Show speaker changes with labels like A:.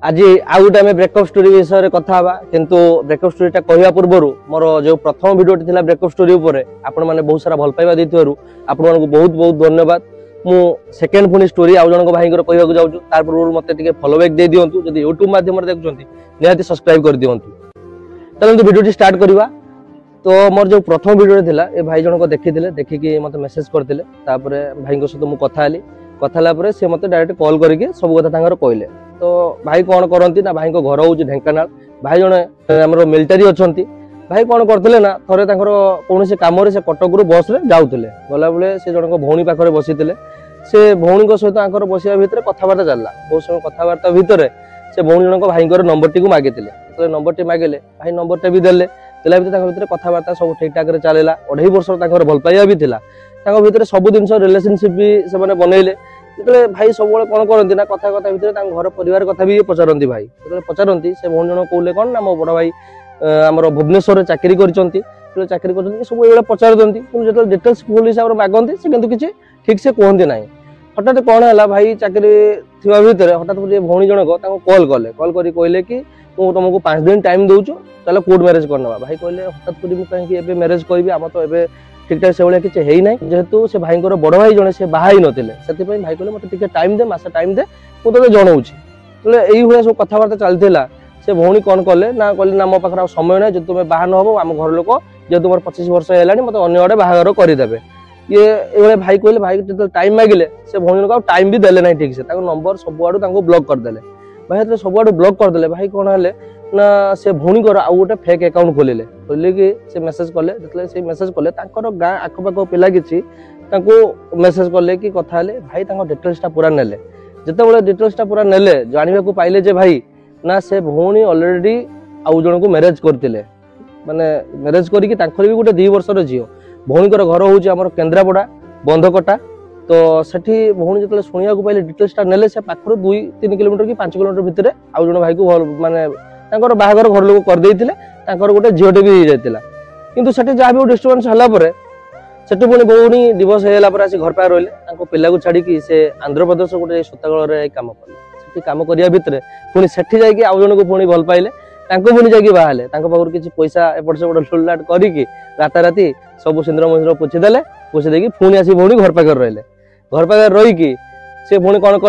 A: आज आउ गोटे आम ब्रेकअप स्टोरी विषय कथा हवा किंतु ब्रेकअप स्टोरीटा कहवा पूर्व मोर जो प्रथम भिडियोटी थिला ब्रेकअप स्टोरी उपरे आपण माने बहुत सारा भल पाइबा देथिवारु आपण मानकु बहुत बहुत धन्यवाद। मु सेकेंड पुनी स्टोरी आउ जनक भाईंकर कहवा जाउछु तार पूर्व मते टिके फॉलो बैक दे दियंतु जदि YouTube माध्यम रे देखुचंती निहाती सब्सक्राइब कर दियंतु। चलंतु भिडियोटी स्टार्ट करवा। तो मोर जो प्रथम भिडियो थिला ए भाई जनक देखिथिले देखिकी मते मेसेज करथिले तापरे भाईंक सहित मु कथा हली कथा परे से मते डायरेक्ट कॉल करके सब कथा तांगर कहले। तो भाई कौन करती ना भाई को घर हूँ ढेंकानाल भाई जड़े आम मिलिटारी अच्छा भाई कौन करते ना थे कौन से कम से कटक रू बस जाऊे गला बेले से जन भौणी पाखे बसी से भौणी सहित बसा भितर कथबार्ता चलला बहुत समय कथबार्ता भितर से भौणी जनक भाई नंबर टी मागे नंबर टी मागे भाई नंबर टा भी देले भितर कथबार्ता सब ठीक ठाक चलला 2.5 वर्ष भल पाइबा भी भितर सब जिन रिलेशनशिप भी से बनइले जो भाई सब कौन करती ना कथा कथा भितर घर परिवार कथा भी पचारती भाई जो पचारती से भौणी जन कहले कौन ना मो बड़ भाई आम भुवनेश्वर चाकरी कर चाकरी कर सब ये पचार दिखती जो डिटेल्स फुल हिसाब से मागती से किसी किसी ठीक से कहते ना हठात कौन है भाई चाकरी थी भितर हठात भौणी जनक कॉल कले कॉल कर कहले कि तुमको 5 दिन टाइम दूचु चलो कोर्ट मैरेज करना भाई कहले हठात कहीं मैरेज करी आम तो ये ठीक ठाक से भाई किसी है ना जेहेतु से भाई बड़ भाई जड़े से बाहा नथिले से भाई कहले मत टिके टाइम दे मासे टाइम दे मुझे जनाऊँ यही भाई सब कथबार्ता चलता से भौणी कौन कले ना कहले ना मो पाखे समय ना जो तुम्हें बाहा न हो आम घर लोक जेहेतु मोर 25 वर्ष है मत अन्य आड़े बाहागर करदे ये भाई कहले भाई जो टाइम मागिले से भौणी को टाइम भी देले ना ठीक से नंबर सब आड़ू ब्लॉक करदे भाई जो सब आड़ू ब्लॉक करदे भाई कौन है ना से भौणी आउ गोटे फेक अकाउंट खोलिले खोलिकी से मेसेज कले जो से मेसेज कले गाँ आखपाख पिला किसी मेसेज कले कि कथा भाई डिटेल्सटा पूरा नेले जिते डिटेल्सटा पूरा नेले जानवा पाइले जे भाई ना से भौणी ऑलरेडी आउ जन को मैरेज करते माने मैरेज करके भी गोटे 2 वर्षर झील भौणीकर घर हूँ आम केन्द्रापड़ा बंधकटा तो सेठी भौणी जो शुणा पाइले डिटेल्सटा नेले से पाखर 2-3 किलोमीटर कि 5 किलोमीटर भितर आउ जन भाई को माने बाहागर घर लोक करदे गोटे झीटे भी जाता किंतु सेठी जहाँ भी डिस्टर्बेंस है सेठी पुणी भौणी डिवोर्स होगा आसी घर पाखे रही पिला को छाड़ी से आंध्र प्रदेश गोटे सूताकल कम कले कम करने भितर पुणी सेठी जाकि आउ जन को पुणी भल पाइले पुणी जाकि बाहले पाखर किसी पैसा एपट सेपट लुटलाट करी राताराति सब सिंदूर मंदिर पोछीदे पोछी पुणी आसी भौणी घर पाखे रही घर पाखे रहीकि से पुणी कौन कले